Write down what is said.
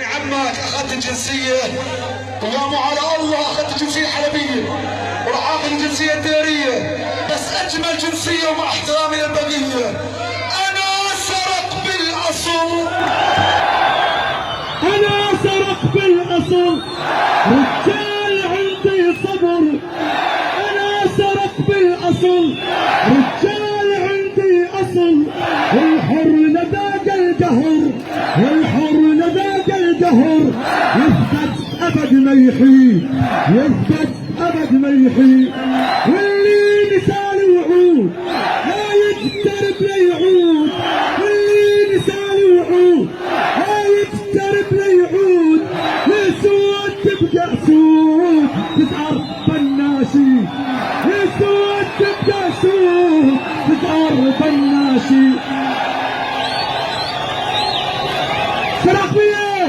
عمك اخذت الجنسيه قيامه على الله، اخذت الجنسيه الحلبيه وراح اخذ الجنسيه الديريه، بس اجمل جنسيه ومع احترامي للبقيه انا سرق بالاصل. انا سرق بالاصل، رجال عندي صبر. انا سرق بالاصل، رجال عندي اصل. الحر لذاق القهر، الحر لذاق القهر. يثبت ابد ما يحيي، يثبت ابد ما يحيي. واللي نسال وعود لا يقترب لا يعود، واللي نسال وعود لا يقترب لا يعود. يسود تبقى سود تسعر بناشي، يسود تبقى سود تسعر بناشي. سرق بيه